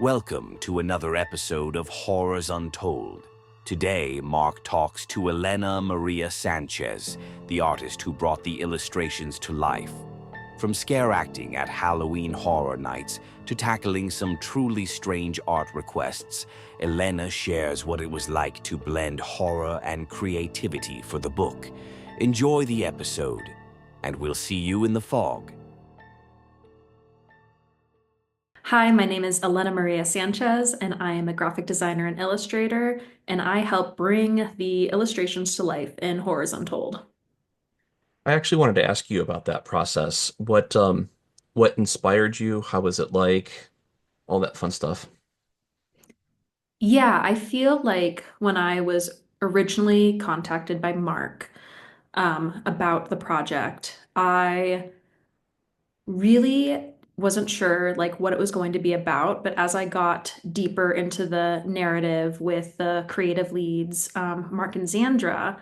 Welcome to another episode of Horrors Untold. Today, Mark talks to Elena Maria Sanchez, the artist who brought the illustrations to life. From scare acting at Halloween Horror Nights to tackling some truly strange art requests, Elena shares what it was like to blend horror and creativity for the book. Enjoy the episode, and we'll see you in the fog. Hi, my name is Elena Maria Sanchez, and I am a graphic designer and illustrator, and I help bring the illustrations to life in Horrors Untold. I actually wanted to ask you about that process. What inspired you? How was it like? All that fun stuff. Yeah, I feel like when I was originally contacted by Mark about the project, I really wasn't sure like what it was going to be about, but as I got deeper into the narrative with the creative leads, Mark and Zandra,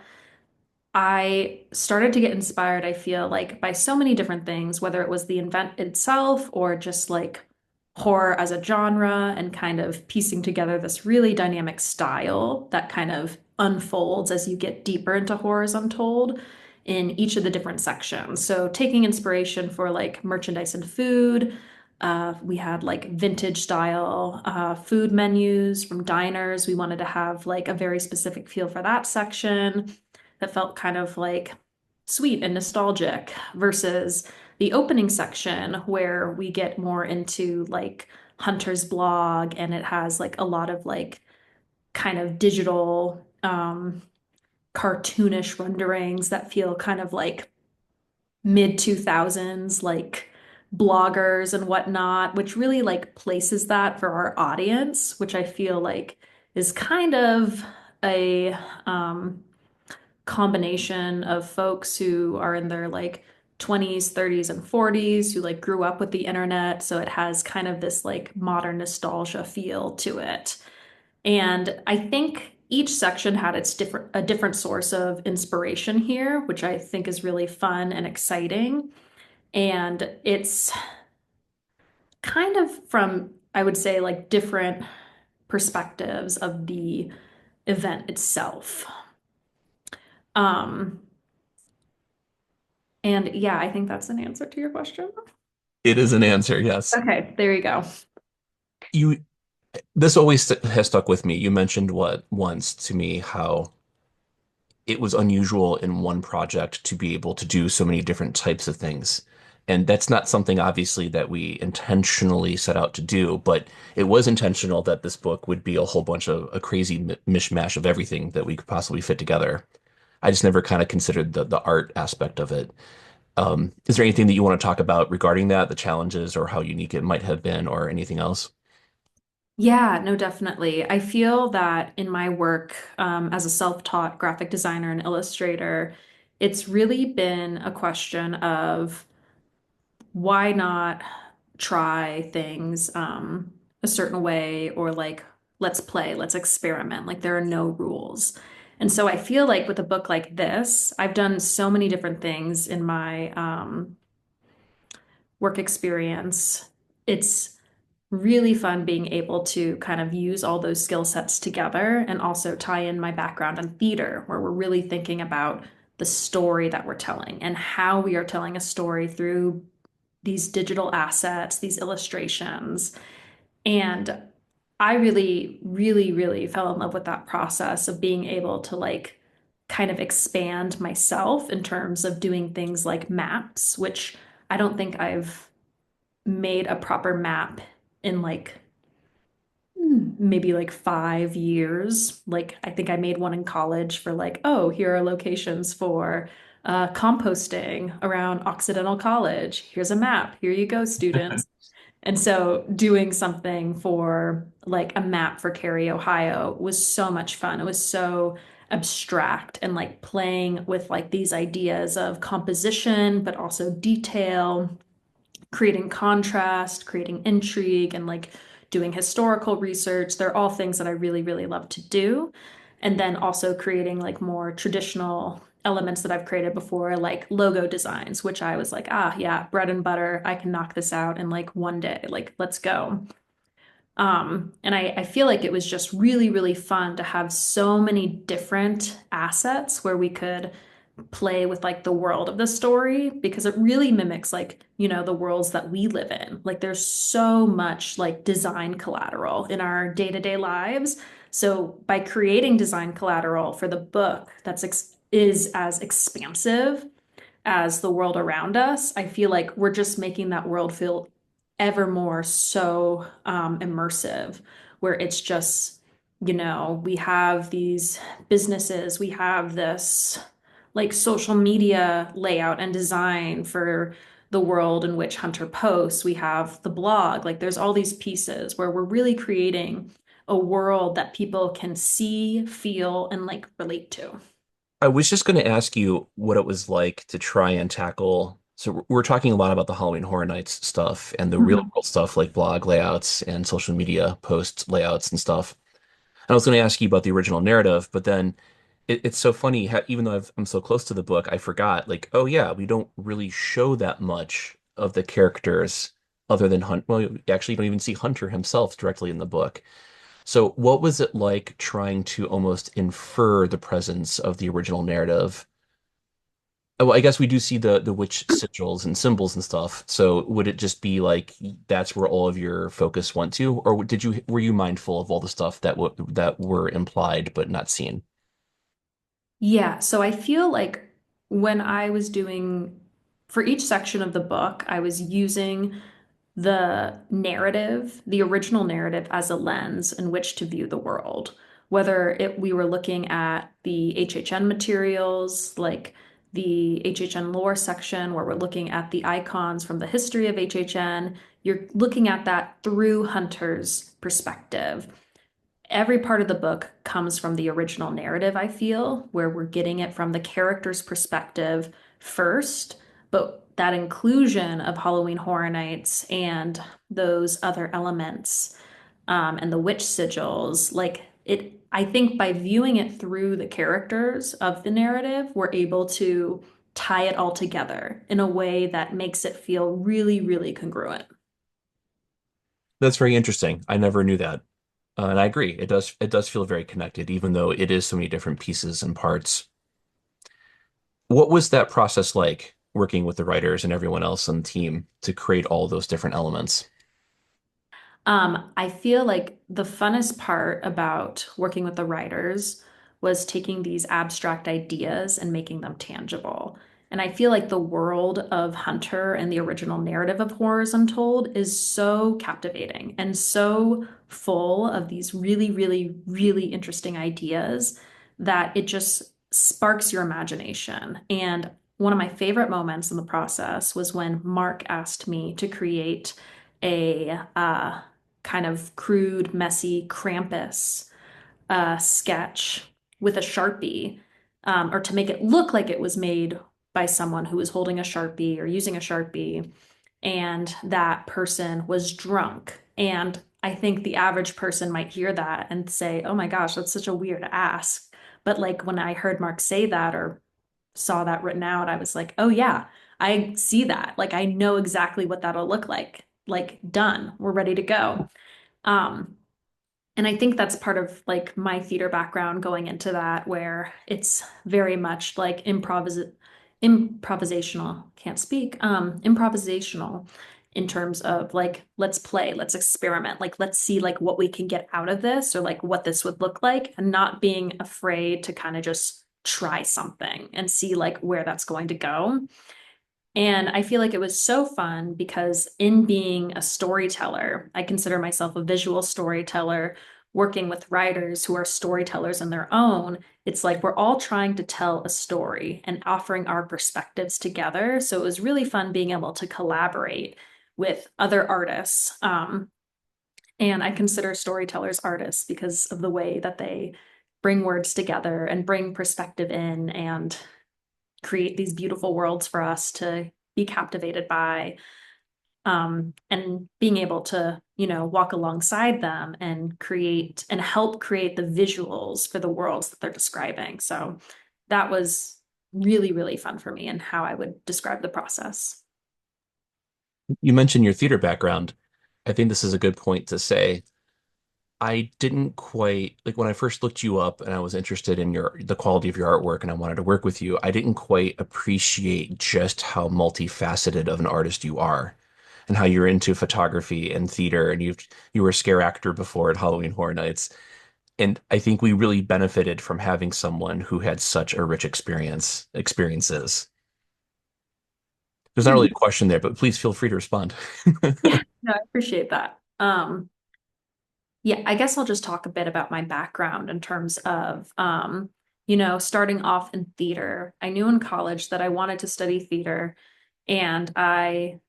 I started to get inspired, I feel like, by so many different things, whether it was the event itself or just like horror as a genre and kind of piecing together this really dynamic style that kind of unfolds as you get deeper into Horrors Untold in each of the different sections. So taking inspiration for like merchandise and food. We had like vintage style food menus from diners. We wanted to have like a very specific feel for that section that felt kind of like sweet and nostalgic versus the opening section where we get more into like Hunter's blog and it has like a lot of like kind of digital cartoonish renderings that feel kind of like mid 2000s like bloggers and whatnot, which really like places that for our audience, which I feel like is kind of a combination of folks who are in their like 20s, 30s, and 40s who like grew up with the internet. So it has kind of this like modern nostalgia feel to it. And I think each section had its different source of inspiration here, which I think is really fun and exciting. And it's kind of from, I would say, like different perspectives of the event itself. Um, And yeah, I think that's an answer to your question. It is an answer, yes. Okay, there you go. You, this always has stuck with me. You mentioned what once to me how it was unusual in one project to be able to do so many different types of things. And that's not something obviously that we intentionally set out to do, but it was intentional that this book would be a whole bunch of a crazy mishmash of everything that we could possibly fit together. I just never kind of considered the art aspect of it. Is there anything that you want to talk about regarding that, the challenges or how unique it might have been or anything else? Yeah, no, definitely. I feel that in my work as a self-taught graphic designer and illustrator, it's really been a question of why not try things a certain way or like let's play, let's experiment. Like there are no rules. And so I feel like with a book like this, I've done so many different things in my work experience. It's really fun being able to kind of use all those skill sets together and also tie in my background in theater, where we're really thinking about the story that we're telling and how we are telling a story through these digital assets, these illustrations. And I really, really, really fell in love with that process of being able to like kind of expand myself in terms of doing things like maps, which I don't think I've made a proper map in like maybe like 5 years. Like I think I made one in college for like, oh, here are locations for composting around Occidental College. Here's a map. Here you go, students. And so doing something for like a map for Cary, Ohio was so much fun. It was so abstract and like playing with like these ideas of composition, but also detail, creating contrast, creating intrigue, and like doing historical research. They're all things that I really, really love to do. And then also creating like more traditional elements that I've created before, like logo designs, which I was like, ah, yeah, bread and butter. I can knock this out in like one day. Like, let's go. And I feel like it was just really, really fun to have so many different assets where we could play with like the world of the story because it really mimics like, the worlds that we live in. Like there's so much like design collateral in our day-to-day lives. So by creating design collateral for the book is as expansive as the world around us, I feel like we're just making that world feel ever more so immersive, where it's just, we have these businesses, we have this like social media layout and design for the world in which Hunter posts. We have the blog, like there's all these pieces where we're really creating a world that people can see, feel, and like relate to. I was just going to ask you what it was like to try and tackle. So we're talking a lot about the Halloween Horror Nights stuff and the real Mhm. world stuff like blog layouts and social media post layouts and stuff. And I was going to ask you about the original narrative, but then it's so funny how even though I'm so close to the book, I forgot like, oh yeah, we don't really show that much of the characters other than Hunt. Well, you actually don't even see Hunter himself directly in the book. So what was it like trying to almost infer the presence of the original narrative? Oh, well, I guess we do see the witch sigils and symbols and stuff. So would it just be like that's where all of your focus went to, or were you mindful of all the stuff that were implied but not seen? Yeah, so I feel like when I was doing, for each section of the book, I was using the narrative, the original narrative, as a lens in which to view the world. Whether we were looking at the HHN materials, like the HHN lore section, where we're looking at the icons from the history of HHN, you're looking at that through Hunter's perspective. Every part of the book comes from the original narrative, I feel, where we're getting it from the character's perspective first, but that inclusion of Halloween Horror Nights and those other elements, and the witch sigils, like it, I think by viewing it through the characters of the narrative, we're able to tie it all together in a way that makes it feel really, really congruent. That's very interesting. I never knew that. And I agree. It does feel very connected, even though it is so many different pieces and parts. What was that process like working with the writers and everyone else on the team to create all those different elements? I feel like the funnest part about working with the writers was taking these abstract ideas and making them tangible. And I feel like the world of Hunter and the original narrative of Horrors Untold is so captivating and so full of these really, really, really interesting ideas that it just sparks your imagination. And one of my favorite moments in the process was when Mark asked me to create a kind of crude, messy Krampus sketch with a Sharpie, or to make it look like it was made by someone who was holding a Sharpie or using a Sharpie, and that person was drunk. And I think the average person might hear that and say, oh my gosh, that's such a weird ask. But like when I heard Mark say that or saw that written out, I was like, oh yeah, I see that. Like I know exactly what that'll look like. Like done, we're ready to go. Um, and I think that's part of like my theater background going into that, where it's very much like improvisational, can't speak, improvisational in terms of like, let's play, let's experiment, like, let's see like what we can get out of this or like what this would look like, and not being afraid to kind of just try something and see like where that's going to go. And I feel like it was so fun because, in being a storyteller, I consider myself a visual storyteller, working with writers who are storytellers in their own. It's like we're all trying to tell a story and offering our perspectives together. So it was really fun being able to collaborate with other artists. And I consider storytellers artists because of the way that they bring words together and bring perspective in and create these beautiful worlds for us to be captivated by, and being able to walk alongside them and create and help create the visuals for the worlds that they're describing. So that was really, really fun for me and how I would describe the process. You mentioned your theater background. I think this is a good point to say. I didn't quite like when I first looked you up and I was interested in the quality of your artwork and I wanted to work with you. I didn't quite appreciate just how multifaceted of an artist you are and how you're into photography and theater and you were a scare actor before at Halloween Horror Nights. And I think we really benefited from having someone who had such a rich experiences. There's not really a question there, but please feel free to respond. Yeah, no, I appreciate that. Yeah, I guess I'll just talk a bit about my background in terms of, starting off in theater. I knew in college that I wanted to study theater, and I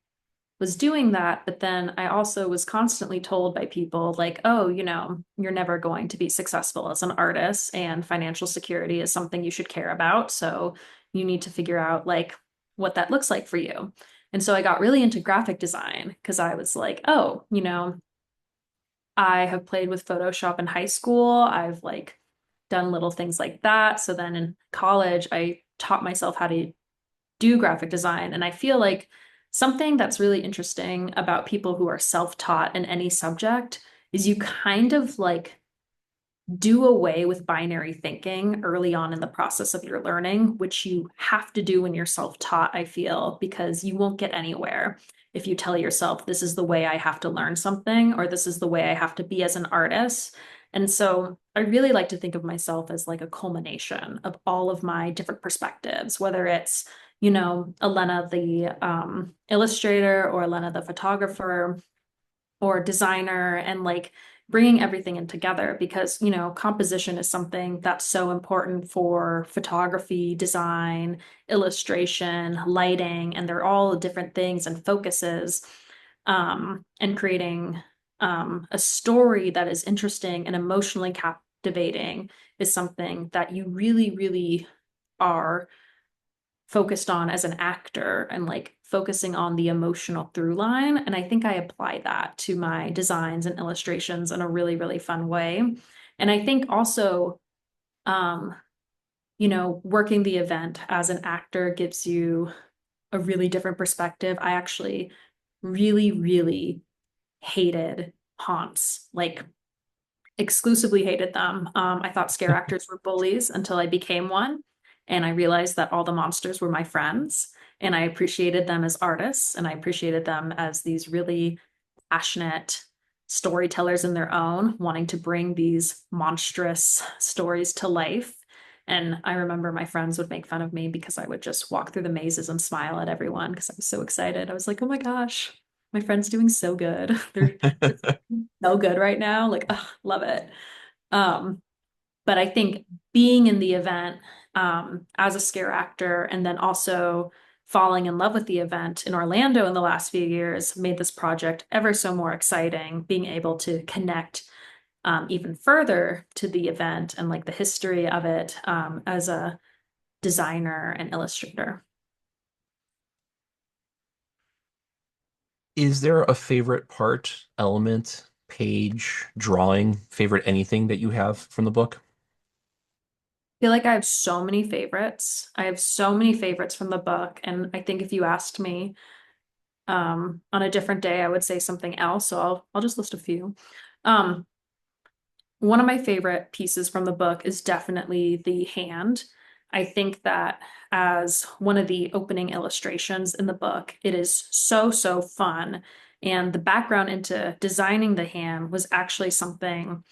was doing that, but then I also was constantly told by people like, oh, you're never going to be successful as an artist, and financial security is something you should care about. So you need to figure out like what that looks like for you. And so I got really into graphic design because I was like, oh, I have played with Photoshop in high school. I've like done little things like that. So then in college, I taught myself how to do graphic design. And I feel like something that's really interesting about people who are self-taught in any subject is you kind of like do away with binary thinking early on in the process of your learning, which you have to do when you're self-taught, I feel, because you won't get anywhere if you tell yourself, this is the way I have to learn something, or this is the way I have to be as an artist. And so I really like to think of myself as like a culmination of all of my different perspectives, whether it's, Elena, the illustrator, or Elena, the photographer, or designer, and like bringing everything in together because, composition is something that's so important for photography, design, illustration, lighting, and they're all different things and focuses. And creating a story that is interesting and emotionally captivating is something that you really, really are focused on as an actor and like focusing on the emotional through line. And I think I apply that to my designs and illustrations in a really, really fun way. And I think also, um, working the event as an actor gives you a really different perspective. I actually really, really hated haunts, like exclusively hated them. I thought scare actors were bullies until I became one. And I realized that all the monsters were my friends. And I appreciated them as artists. And I appreciated them as these really passionate storytellers in their own, wanting to bring these monstrous stories to life. And I remember my friends would make fun of me because I would just walk through the mazes and smile at everyone because I was so excited. I was like, oh my gosh, my friend's doing so good. They're so good right now. Like, ugh, love it. Um, but I think being in the event as a scare actor and then also falling in love with the event in Orlando in the last few years made this project ever so more exciting, being able to connect even further to the event and like the history of it as a designer and illustrator. Is there a favorite part, element, page, drawing, favorite anything that you have from the book? Feel like I have so many favorites. I have so many favorites from the book. And I think if you asked me on a different day, I would say something else. So I'll just list a few. Um, one of my favorite pieces from the book is definitely the hand. I think that as one of the opening illustrations in the book, it is so, so fun. And the background into designing the hand was actually something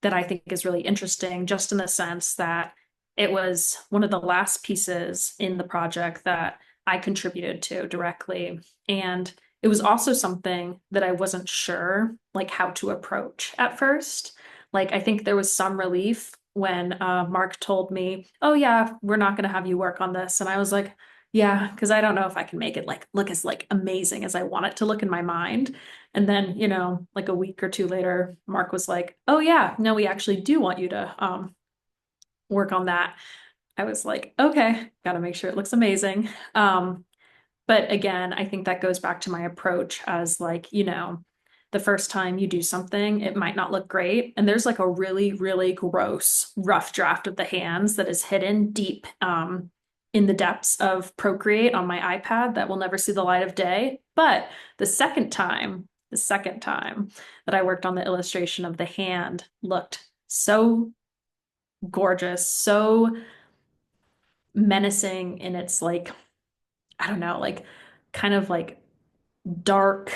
that I think is really interesting, just in the sense that it was one of the last pieces in the project that I contributed to directly. And it was also something that I wasn't sure like how to approach at first. Like I think there was some relief when Marc told me, "Oh yeah, we're not going to have you work on this," and I was like, "Yeah," because I don't know if I can make it like look as like amazing as I want it to look in my mind. And then, like a week or two later, Marc was like, "Oh yeah, no, we actually do want you to work on that." I was like, "Okay, got to make sure it looks amazing." But again, I think that goes back to my approach as like, the first time you do something, it might not look great. And there's like a really, really gross rough draft of the hands that is hidden deep in the depths of Procreate on my iPad that will never see the light of day. But the second time the second time that I worked on the illustration of the hand looked so gorgeous, so menacing in its like, I don't know, like kind of like dark,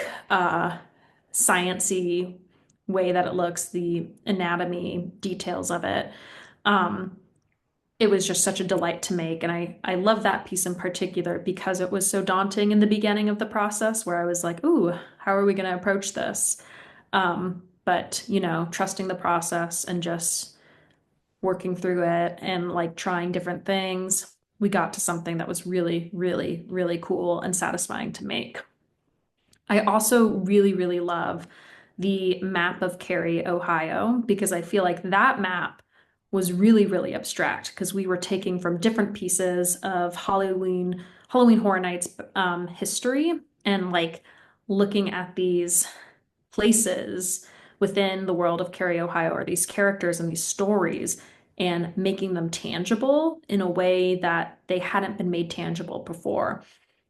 sciency way that it looks, the anatomy details of it. Um, it was just such a delight to make. And I love that piece in particular because it was so daunting in the beginning of the process where I was like, ooh, how are we going to approach this? But, you know, trusting the process and just working through it and like trying different things, we got to something that was really, really, really cool and satisfying to make. I also really, really love the map of Cary, Ohio, because I feel like that map was really, really abstract because we were taking from different pieces of Halloween Horror Nights history and like looking at these places within the world of Cary, Ohio, or these characters and these stories and making them tangible in a way that they hadn't been made tangible before.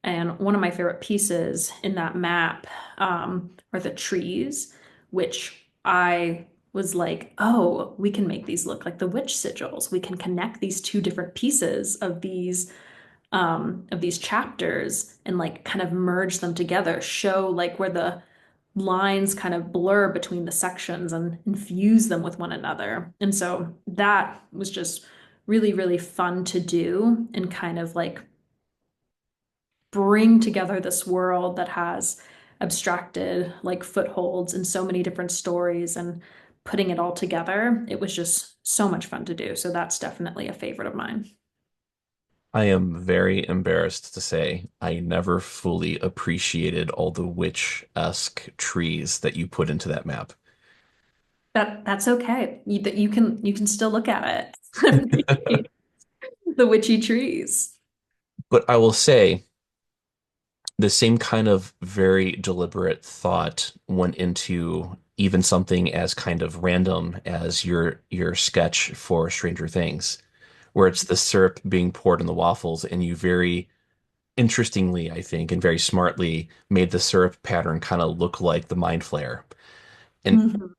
And one of my favorite pieces in that map are the trees, which I was like, oh, we can make these look like the witch sigils. We can connect these two different pieces of these chapters and like kind of merge them together, show like where the lines kind of blur between the sections and infuse them with one another. And so that was just really, really fun to do and kind of like bring together this world that has abstracted like footholds in so many different stories and putting it all together. It was just so much fun to do. So that's definitely a favorite of mine. I am very embarrassed to say I never fully appreciated all the witch-esque trees that you put into that map. That's okay. You can still look at it. The witchy trees. But I will say the same kind of very deliberate thought went into even something as kind of random as your sketch for Stranger Things, where it's the syrup being poured on the waffles, and you very interestingly, I think, and very smartly made the syrup pattern kind of look like the mind flare. And Mhm.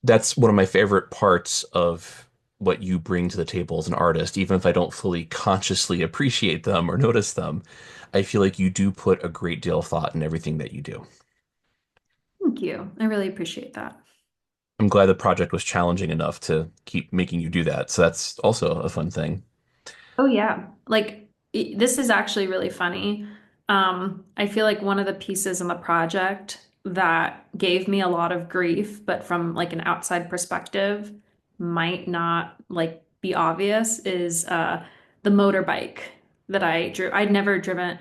that's one of my favorite parts of what you bring to the table as an artist, even if I don't fully consciously appreciate them or notice them. I feel like you do put a great deal of thought in everything that you do. Thank you. I really appreciate that. I'm glad the project was challenging enough to keep making you do that. So that's also a fun thing. Oh yeah. Like this is actually really funny. I feel like one of the pieces in the project that gave me a lot of grief, but from like an outside perspective, might not like be obvious is the motorbike that I drew. I'd never driven.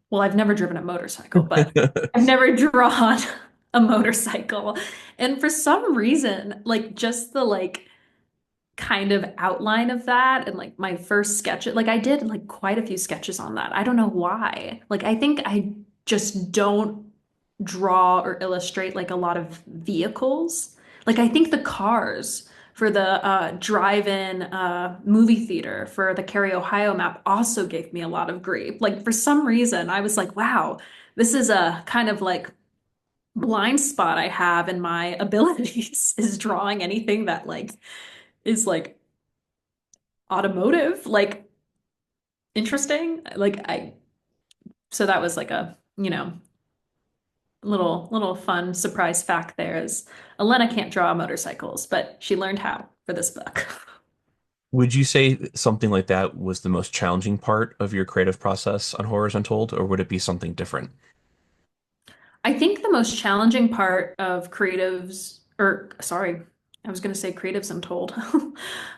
Well, I've never driven a motorcycle, but I've never drawn a motorcycle. And for some reason, like just the like kind of outline of that and like my first sketch like I did like quite a few sketches on that. I don't know why. Like I think I just don't draw or illustrate like a lot of vehicles. Like I think the cars for the drive-in movie theater for the Cary, Ohio map also gave me a lot of grief. Like for some reason I was like, wow, this is a kind of like blind spot I have in my abilities is drawing anything that like is like automotive, like interesting. So that was like a, little fun surprise fact there is Elena can't draw motorcycles, but she learned how for this book. Would you say something like that was the most challenging part of your creative process on Horrors Untold, or would it be something different? I think the most challenging part of creatives, or sorry, I was going to say creatives untold.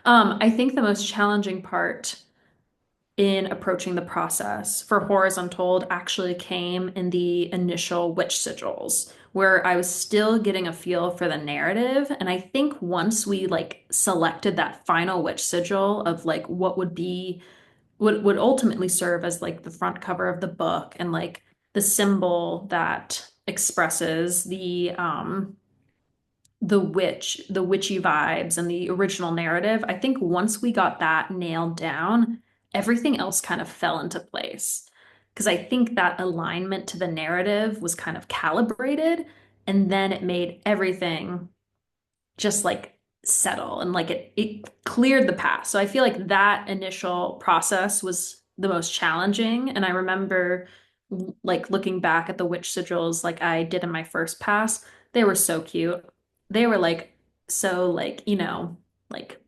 I think the most challenging part in approaching the process for Horrors Untold actually came in the initial witch sigils, where I was still getting a feel for the narrative. And I think once we like selected that final witch sigil of like what would be would ultimately serve as like the front cover of the book and like the symbol that expresses the witchy vibes and the original narrative, I think once we got that nailed down, everything else kind of fell into place. because I think that alignment to the narrative was kind of calibrated, and then it made everything just like settle and like it cleared the path. So I feel like that initial process was the most challenging. And I remember like looking back at the witch sigils like I did in my first pass, they were so cute. They were like so like, like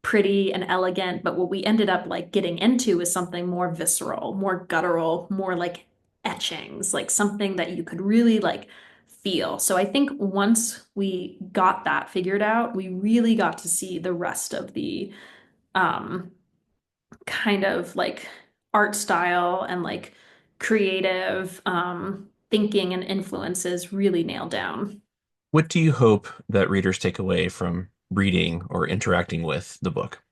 pretty and elegant, but what we ended up like getting into is something more visceral, more guttural, more like etchings, like something that you could really like feel. So I think once we got that figured out, we really got to see the rest of the um kind of like art style and like creative thinking and influences really nailed down. What do you hope that readers take away from reading or interacting with the book?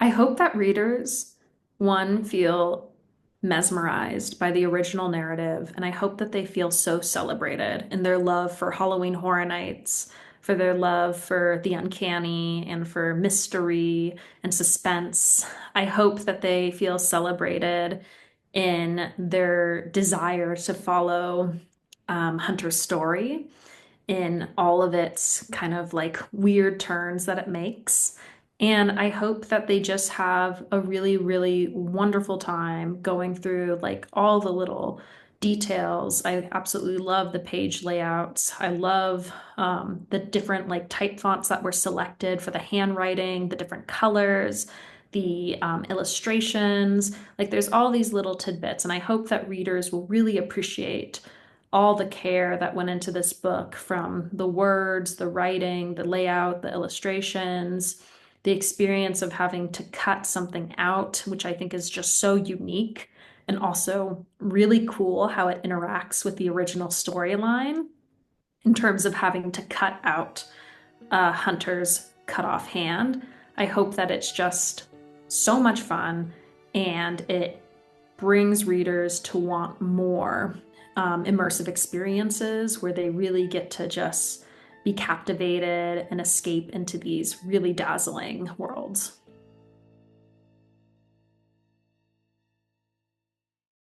I hope that readers, one, feel mesmerized by the original narrative, and I hope that they feel so celebrated in their love for Halloween Horror Nights, for their love for the uncanny, and for mystery and suspense. I hope that they feel celebrated in their desire to follow Hunter's story in all of its kind of like weird turns that it makes. And I hope that they just have a really, really wonderful time going through like all the little details. I absolutely love the page layouts. I love the different like type fonts that were selected for the handwriting, the different colors, the illustrations. Like there's all these little tidbits, and I hope that readers will really appreciate all the care that went into this book, from the words, the writing, the layout, the illustrations, the experience of having to cut something out, which I think is just so unique and also really cool how it interacts with the original storyline in terms of having to cut out Hunter's cut off hand. I hope that it's just so much fun and it brings readers to want more immersive experiences where they really get to just be captivated and escape into these really dazzling worlds.